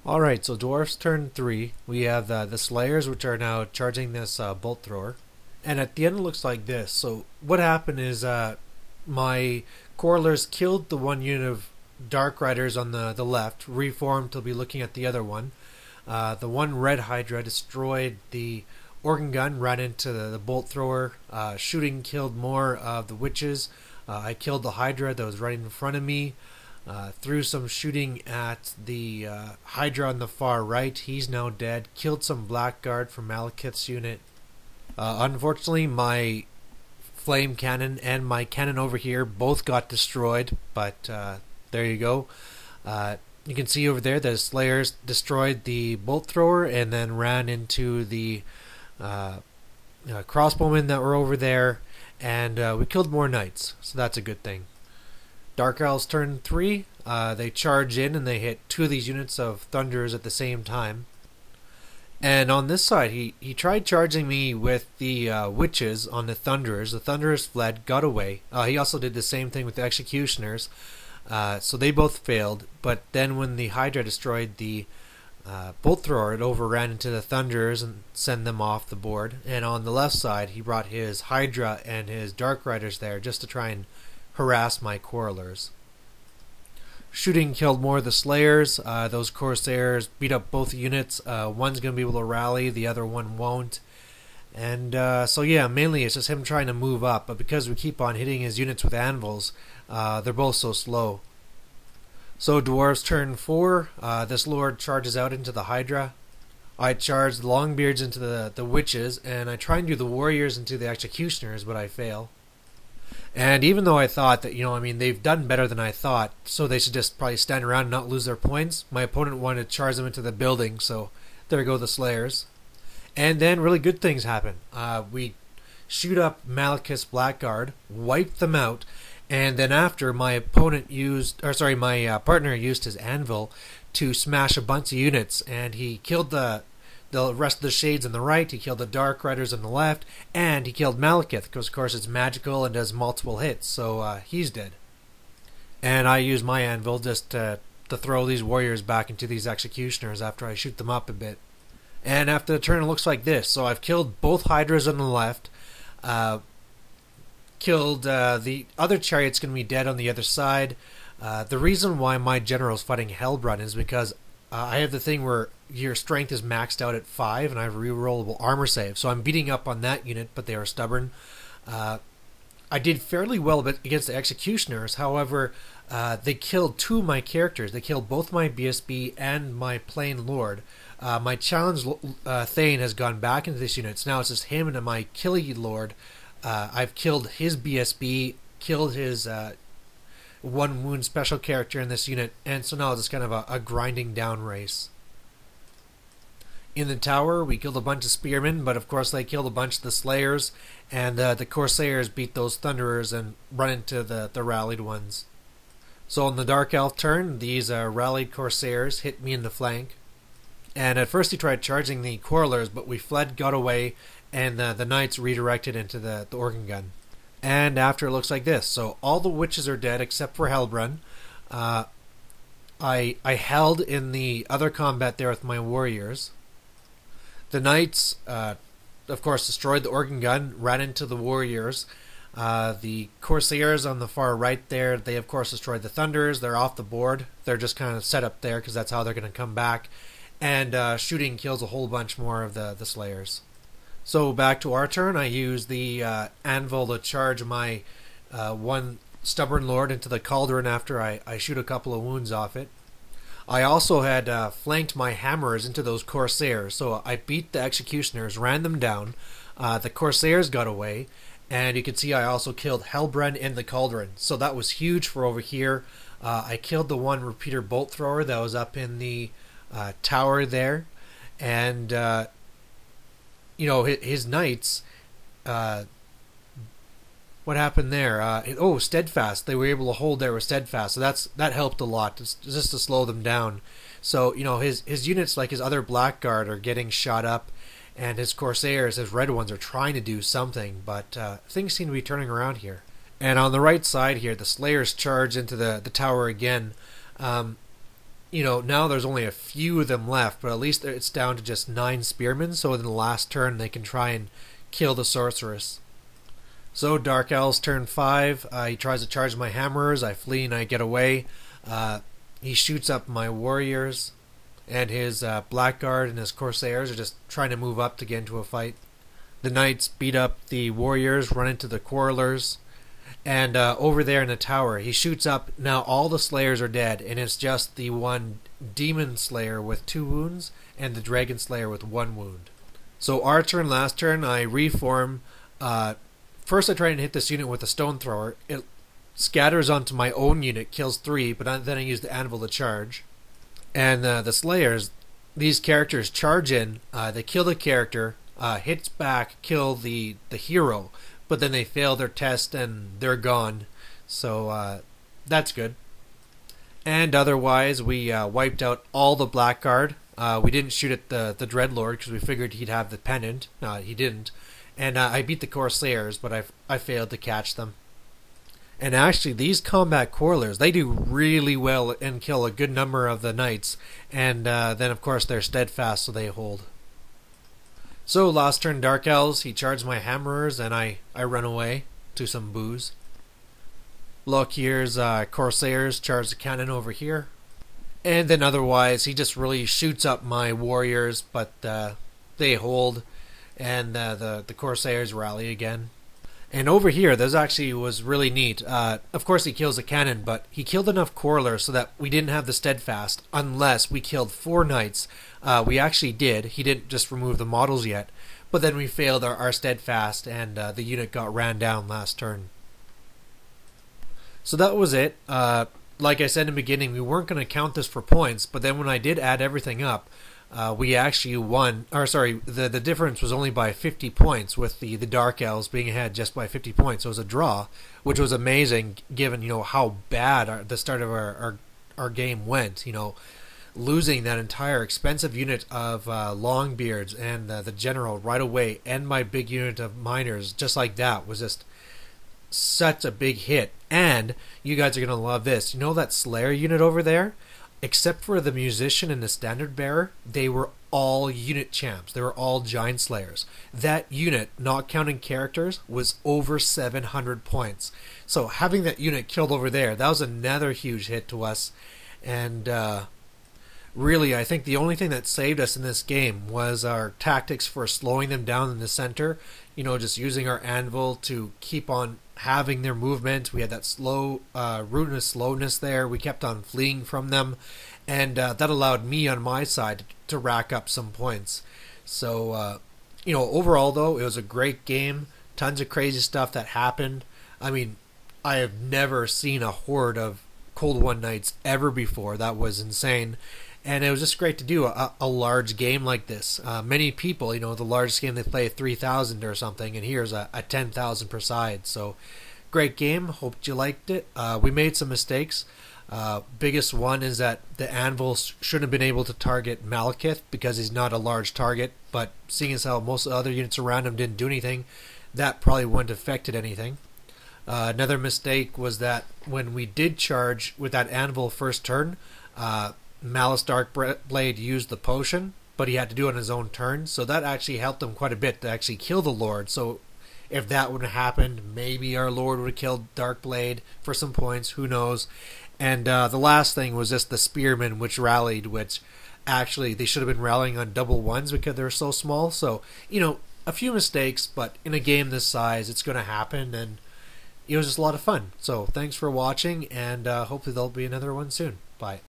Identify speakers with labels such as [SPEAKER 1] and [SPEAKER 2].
[SPEAKER 1] Alright, so Dwarfs turn 3. We have the Slayers, which are now charging this bolt thrower. And at the end it looks like this. So what happened is my Corlers killed the one unit of Dark Riders on the left, reformed to be looking at the other one. The one Red Hydra destroyed the organ gun, ran into the bolt thrower. Shooting killed more of the witches. I killed the Hydra that was right in front of me. Threw some shooting at the Hydra on the far right. He's now dead. Killed some Blackguard from Malekith's unit. Unfortunately, my flame cannon and my cannon over here both got destroyed, but there you go. You can see over there the Slayers destroyed the bolt thrower and then ran into the crossbowmen that were over there, and we killed more knights, so that's a good thing. Dark Elves turn 3. They charge in and they hit two of these units of Thunderers at the same time. And on this side, he tried charging me with the Witches on the Thunderers. The Thunderers fled, got away. He also did the same thing with the Executioners. So they both failed. But then when the Hydra destroyed the bolt thrower, it overran into the Thunderers and sent them off the board. And on the left side, he brought his Hydra and his Dark Riders there just to try and harass my Corlers. Shooting killed more of the Slayers. Those Corsairs beat up both units. One's going to be able to rally, the other one won't. And so yeah, mainly it's just him trying to move up, but because we keep on hitting his units with anvils, they're both so slow. So Dwarves turn 4. This Lord charges out into the Hydra. I charge the Longbeards into the Witches, and I try and do the Warriors into the Executioners, but I fail. And even though I thought that, they've done better than I thought, so they should just probably stand around and not lose their points, my opponent wanted to charge them into the building, so there go the Slayers. And then really good things happen. We shoot up Malekith's Blackguard, wipe them out, and then after my partner used his anvil to smash a bunch of units, and he killed the rest of the Shades on the right, he killed the Dark Riders on the left, and he killed Malekith, because of course it's magical and does multiple hits, so he's dead. And I use my anvil just to throw these warriors back into these executioners after I shoot them up a bit. And after the turn it looks like this. So I've killed both Hydras on the left, killed the other chariot's going to be dead on the other side. The reason why my general's fighting Hellbrun is because I have the thing where your strength is maxed out at 5 and I have a rerollable armor save. So I'm beating up on that unit, but they are stubborn. I did fairly well against the Executioners. However, they killed two of my characters. They killed both my BSB and my Plain Lord. My Challenge Thane has gone back into this unit. So now it's just him and my Killy Lord. I've killed his BSB, killed his one wound special character in this unit, and so now it's kind of a grinding down race. In the tower, we killed a bunch of spearmen, but of course they killed a bunch of the Slayers, and the Corsairs beat those Thunderers and run into the rallied ones. So on the Dark Elf turn, these rallied Corsairs hit me in the flank, and at first he tried charging the Corlers, but we fled, got away, and the Knights redirected into the organ gun. And after it looks like this. So all the witches are dead except for Hellbrun. I held in the other combat there with my warriors. The Knights, of course, destroyed the organ gun, ran into the warriors. The Corsairs on the far right there, they of course destroyed the Thunderers. They're off the board. They're just kind of set up there because that's how they're going to come back. And shooting kills a whole bunch more of the Slayers. So back to our turn, I use the anvil to charge my one stubborn lord into the cauldron after I shoot a couple of wounds off it. I also had flanked my hammers into those Corsairs, so I beat the Executioners, ran them down. The Corsairs got away, and you can see I also killed Hellbrun in the cauldron, so that was huge for over here. I killed the one repeater bolt thrower that was up in the tower there, and his knights, what happened there? Steadfast. They were able to hold there with Steadfast, so that helped a lot, just to slow them down. So, his units, like his other Blackguard, are getting shot up, and his Corsairs, his red ones, are trying to do something, but things seem to be turning around here. And on the right side here, the Slayers charge into the tower again. now there's only a few of them left, but at least it's down to just 9 spearmen, so in the last turn they can try and kill the sorceress. So Dark Elves turn 5, he tries to charge my hammerers, I flee and I get away. He shoots up my warriors, and his blackguard and his corsairs are just trying to move up to get into a fight. The knights beat up the warriors, run into the quarrelers, and over there in the tower, he shoots up. Now all the slayers are dead, and it's just the one demon slayer with 2 wounds, and the dragon slayer with 1 wound. So our turn, last turn, I reform. First I try and hit this unit with a stone thrower. It scatters onto my own unit, kills 3, but then I use the anvil to charge. And the slayers, these characters charge in, they kill the character, hits back, kill the hero, but then they fail their test and they're gone. So that's good. And otherwise, we wiped out all the blackguard. We didn't shoot at the Dreadlord because we figured he'd have the pendant. He didn't. And I beat the corsairs, but I failed to catch them. And actually, these combat quarrelers, they do really well and kill a good number of the knights. And then, of course, they're steadfast, so they hold. So, last turn, Dark Elves, he charged my hammerers, and I run away to some booze. Look, here's Corsairs, charge the cannon over here. And then otherwise, he just really shoots up my warriors, but they hold, and the Corsairs rally again. And over here, this actually was really neat. Of course, he kills a cannon, but he killed enough quarrelers so that we didn't have the steadfast unless we killed 4 knights. We actually did. He didn't just remove the models yet. But then we failed our steadfast, and the unit got ran down last turn. So that was it. Like I said in the beginning, we weren't going to count this for points, but then when I did add everything up, we actually won. Or sorry, the difference was only by 50 points, with the Dark Elves being ahead just by 50 points. So it was a draw, which was amazing given how bad the start of our game went. Losing that entire expensive unit of Longbeards and the general right away, and my big unit of miners just like that was just such a big hit. And you guys are gonna love this. That Slayer unit over there? Except for the musician and the standard bearer, they were all unit champs. They were all giant slayers. That unit, not counting characters, was over 700 points. So having that unit killed over there, that was another huge hit to us. And really, I think the only thing that saved us in this game was our tactics for slowing them down in the center. Just using our anvil to keep on having their movement. We had that slowness there. We kept on fleeing from them, and that allowed me on my side to rack up some points. So, overall though, it was a great game. Tons of crazy stuff that happened. I mean, I have never seen a horde of Cold One Knights ever before. That was insane. And it was just great to do a large game like this. Many people, the largest game they play 3,000 or something, and here's a 10,000 per side. So, great game. Hope you liked it. We made some mistakes. Biggest one is that the anvil shouldn't have been able to target Malekith because he's not a large target. But seeing as how most of the other units around him didn't do anything, that probably wouldn't have affected anything. Another mistake was that when we did charge with that anvil first turn, Malice Darkblade used the potion, but he had to do it on his own turn, so that actually helped him quite a bit to actually kill the Lord. So if that would have happened, maybe our Lord would have killed Darkblade for some points, who knows. And the last thing was just the Spearmen, which rallied, which actually they should have been rallying on double ones because they're so small. So, a few mistakes, but in a game this size, it's going to happen, and it was just a lot of fun. So thanks for watching, and hopefully there'll be another one soon. Bye.